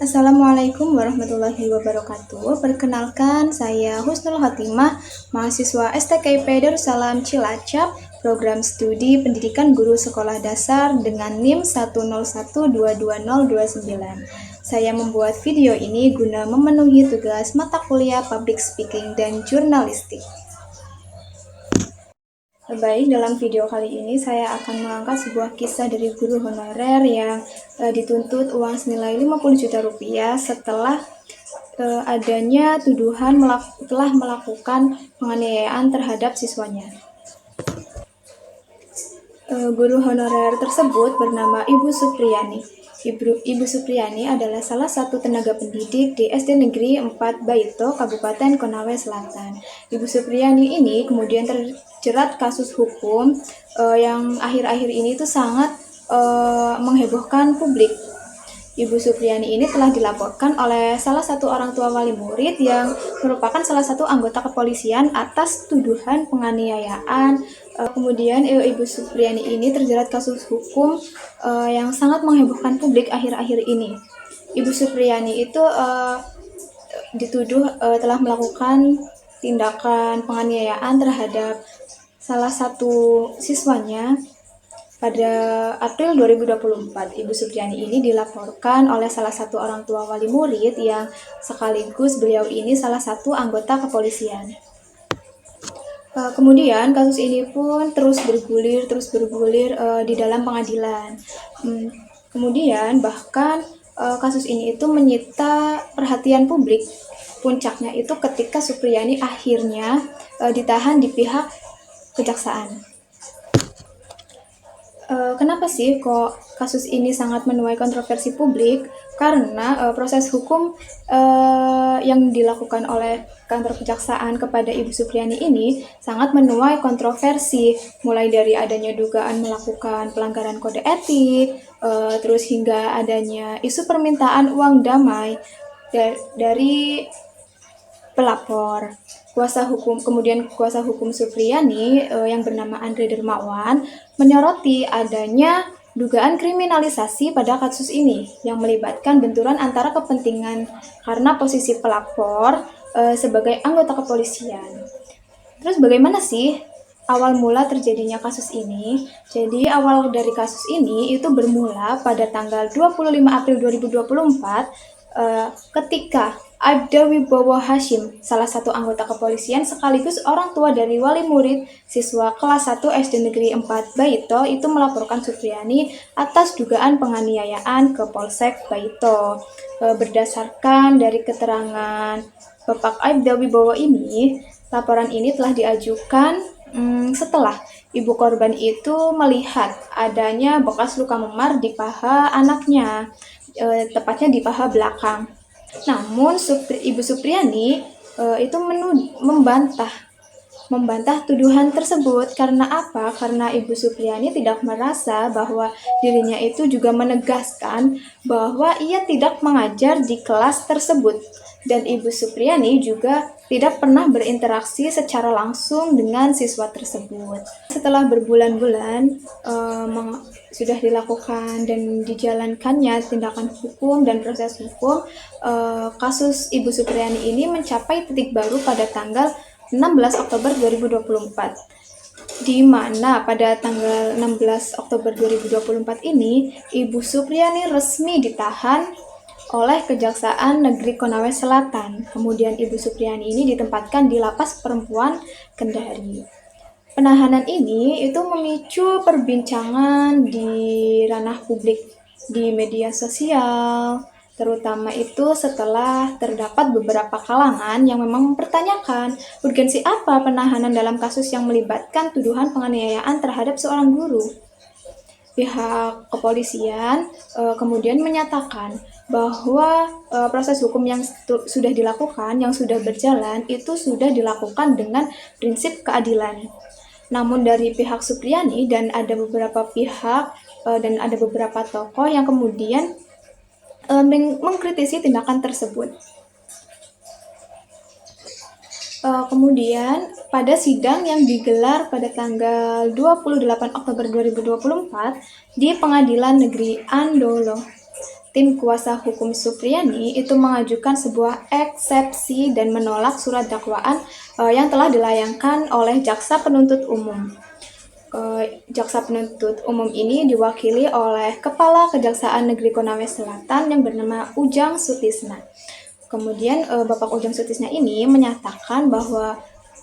Assalamualaikum warahmatullahi wabarakatuh. Perkenalkan, saya Husnul Khotimah, mahasiswa STKIP Darussalam Cilacap, program studi pendidikan guru sekolah dasar dengan NIM 101222029. Saya membuat video ini guna memenuhi tugas mata kuliah Public Speaking dan Jurnalistik. Baik, dalam video kali ini saya akan mengangkat sebuah kisah dari guru honorer yang dituntut uang senilai 50 juta rupiah setelah adanya tuduhan telah melakukan penganiayaan terhadap siswanya. Guru honorer tersebut bernama Ibu Supriyani. Ibu Supriyani adalah salah satu tenaga pendidik di SD Negeri 4 Baito, Kabupaten Konawe Selatan. Ibu Supriyani ini kemudian terjerat kasus hukum yang akhir-akhir ini tuh sangat menghebohkan publik. Ibu Supriyani ini telah dilaporkan oleh salah satu orang tua wali murid yang merupakan salah satu anggota kepolisian atas tuduhan penganiayaan. Kemudian Ibu Supriyani ini terjerat kasus hukum yang sangat menghebohkan publik akhir-akhir ini. Ibu Supriyani itu dituduh telah melakukan tindakan penganiayaan terhadap salah satu siswanya. Pada April 2024, Ibu Supriyani ini dilaporkan oleh salah satu orang tua wali murid yang sekaligus beliau ini salah satu anggota kepolisian. Kemudian kasus ini pun terus bergulir di dalam pengadilan. Kemudian bahkan kasus ini itu menyita perhatian publik. Puncaknya itu ketika Supriyani akhirnya ditahan di pihak kejaksaan. Kenapa sih kok kasus ini sangat menuai kontroversi publik? Karena proses hukum yang dilakukan oleh kantor kejaksaan kepada Ibu Supriyani ini sangat menuai kontroversi, mulai dari adanya dugaan melakukan pelanggaran kode etik, terus hingga adanya isu permintaan uang damai dari pelapor. Kuasa hukum Supriyani yang bernama Andre Dermawan menyoroti adanya dugaan kriminalisasi pada kasus ini yang melibatkan benturan antara kepentingan karena posisi pelapor sebagai anggota kepolisian. Terus bagaimana sih awal mula terjadinya kasus ini? Jadi awal dari kasus ini itu bermula pada tanggal 25 April 2024 ketika Aibda Wibowo Hashim, salah satu anggota kepolisian sekaligus orang tua dari wali murid siswa kelas 1 SD Negeri 4 Baito itu melaporkan Supriyani atas dugaan penganiayaan ke Polsek Baito. Berdasarkan dari keterangan Bapak Aibda Wibowo ini, laporan ini telah diajukan setelah ibu korban itu melihat adanya bekas luka memar di paha anaknya, tepatnya di paha belakang. Namun Ibu Supriyani itu membantah tuduhan tersebut. Karena apa? Karena Ibu Supriyani tidak merasa bahwa dirinya itu juga menegaskan bahwa ia tidak mengajar di kelas tersebut. Dan Ibu Supriyani juga tidak pernah berinteraksi secara langsung dengan siswa tersebut. Setelah berbulan-bulan sudah dilakukan dan dijalankannya tindakan hukum dan proses hukum, kasus Ibu Supriyani ini mencapai titik baru pada tanggal 16 Oktober 2024. Di mana pada tanggal 16 Oktober 2024 ini, Ibu Supriyani resmi ditahan oleh Kejaksaan Negeri Konawe Selatan. Kemudian Ibu Supriyani ini ditempatkan di Lapas Perempuan Kendari. Penahanan ini itu memicu perbincangan di ranah publik, di media sosial, terutama itu setelah terdapat beberapa kalangan yang memang mempertanyakan urgensi apa penahanan dalam kasus yang melibatkan tuduhan penganiayaan terhadap seorang guru. Pihak kepolisian kemudian menyatakan bahwa proses hukum yang sudah dilakukan, yang sudah berjalan, itu sudah dilakukan dengan prinsip keadilan. Namun dari pihak Supriyani dan ada beberapa pihak dan ada beberapa tokoh yang kemudian mengkritisi tindakan tersebut. Kemudian pada sidang yang digelar pada tanggal 28 Oktober 2024 di Pengadilan Negeri Andolo, tim kuasa hukum Supriyani itu mengajukan sebuah eksepsi dan menolak surat dakwaan yang telah dilayangkan oleh jaksa penuntut umum. Jaksa penuntut umum ini diwakili oleh Kepala Kejaksaan Negeri Konawe Selatan yang bernama Ujang Sutisna. Kemudian Bapak Ujang Sutisna ini menyatakan bahwa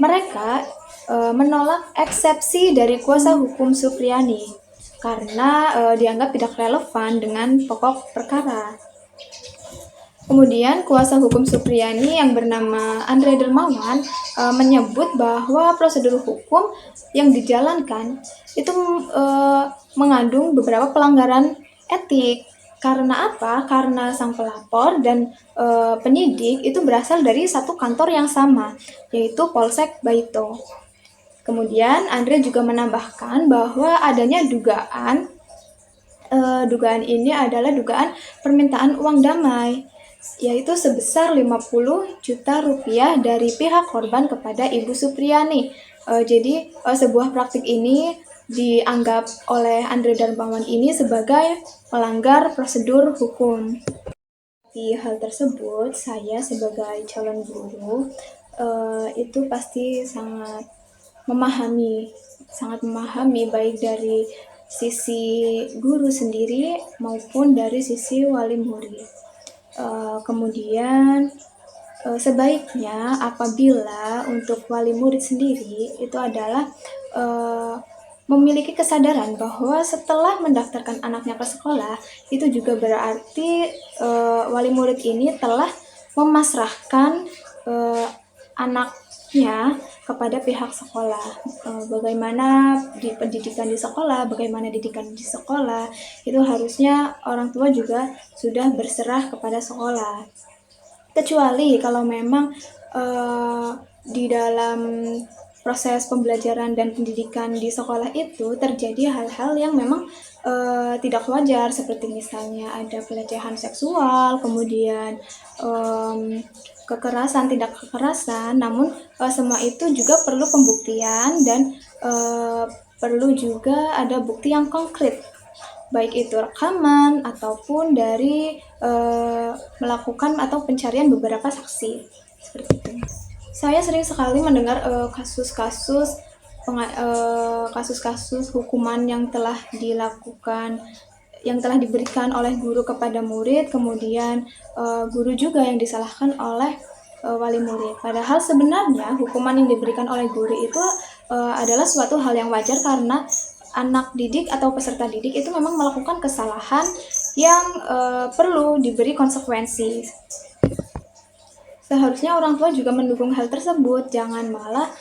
mereka menolak eksepsi dari kuasa hukum Supriyani karena dianggap tidak relevan dengan pokok perkara. Kemudian kuasa hukum Supriyani yang bernama Andre Dermawan menyebut bahwa prosedur hukum yang dijalankan itu mengandung beberapa pelanggaran etik. Karena apa? Karena sang pelapor dan penyidik itu berasal dari satu kantor yang sama, yaitu Polsek Baito. Kemudian Andre juga menambahkan bahwa adanya dugaan ini adalah dugaan permintaan uang damai, yaitu sebesar 50 juta rupiah dari pihak korban kepada Ibu Supriyani. Jadi sebuah praktik ini dianggap oleh Andre Darmawan ini sebagai melanggar prosedur hukum. Di hal tersebut, saya sebagai calon guru itu pasti sangat memahami baik dari sisi guru sendiri maupun dari sisi wali murid. Kemudian sebaiknya apabila untuk wali murid sendiri itu adalah memiliki kesadaran bahwa setelah mendaftarkan anaknya ke sekolah itu juga berarti wali murid ini telah memasrahkan anaknya kepada pihak sekolah. Bagaimana di pendidikan di sekolah, bagaimana didikan di sekolah, itu harusnya orang tua juga sudah berserah kepada sekolah. Kecuali kalau memang di dalam proses pembelajaran dan pendidikan di sekolah itu terjadi hal-hal yang memang tidak wajar, seperti misalnya ada pelecehan seksual, kemudian kekerasan, tindak kekerasan, namun semua itu juga perlu pembuktian dan perlu juga ada bukti yang konkret, baik itu rekaman ataupun dari melakukan atau pencarian beberapa saksi, seperti itu. Saya sering sekali mendengar kasus-kasus hukuman yang telah diberikan oleh guru kepada murid, kemudian guru juga yang disalahkan oleh wali murid. Padahal sebenarnya hukuman yang diberikan oleh guru itu adalah suatu hal yang wajar karena anak didik atau peserta didik itu memang melakukan kesalahan yang perlu diberi konsekuensi. Seharusnya orang tua juga mendukung hal tersebut, jangan malah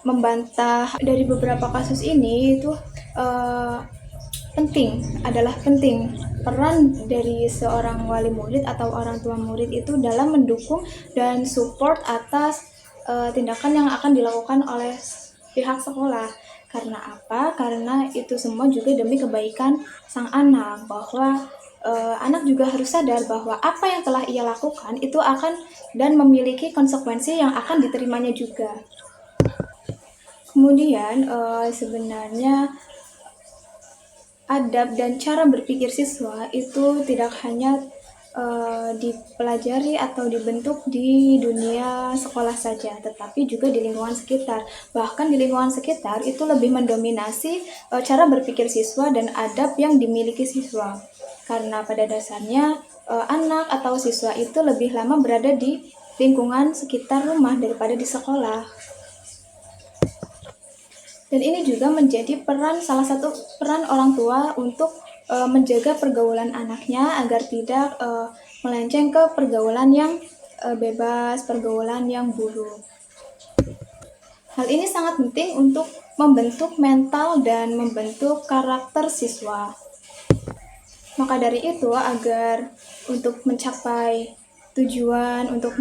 membantah. Dari beberapa kasus ini itu penting peran dari seorang wali murid atau orang tua murid itu dalam mendukung dan support atas tindakan yang akan dilakukan oleh pihak sekolah. Karena apa? Karena itu semua juga demi kebaikan sang anak, bahwa anak juga harus sadar bahwa apa yang telah ia lakukan itu akan dan memiliki konsekuensi yang akan diterimanya juga. Kemudian sebenarnya adab dan cara berpikir siswa itu tidak hanya dipelajari atau dibentuk di dunia sekolah saja, tetapi juga di lingkungan sekitar. Bahkan di lingkungan sekitar itu lebih mendominasi cara berpikir siswa dan adab yang dimiliki siswa. Karena pada dasarnya anak atau siswa itu lebih lama berada di lingkungan sekitar rumah daripada di sekolah. Dan ini juga menjadi salah satu peran orang tua untuk menjaga pergaulan anaknya agar tidak melenceng ke pergaulan yang bebas, pergaulan yang buruk. Hal ini sangat penting untuk membentuk mental dan membentuk karakter siswa. Maka dari itu, agar untuk mencapai tujuan, untuk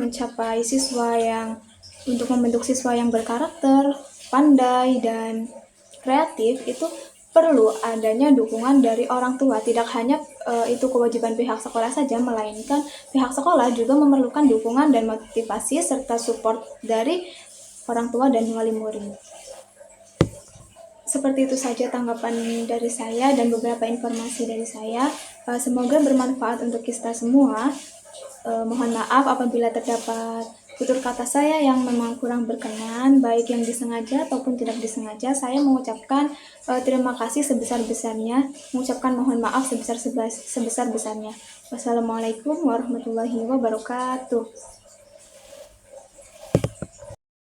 membentuk siswa yang berkarakter, pandai, dan kreatif, itu perlu adanya dukungan dari orang tua. Tidak hanya itu kewajiban pihak sekolah saja, melainkan pihak sekolah juga memerlukan dukungan dan motivasi serta support dari orang tua dan wali murid. Seperti itu saja tanggapan dari saya dan beberapa informasi dari saya. Semoga bermanfaat untuk kita semua. Mohon maaf apabila terdapat tutur kata saya yang memang kurang berkenan, baik yang disengaja ataupun tidak disengaja. Saya mengucapkan terima kasih sebesar-besarnya, mengucapkan mohon maaf sebesar-besarnya. Wassalamualaikum warahmatullahi wabarakatuh.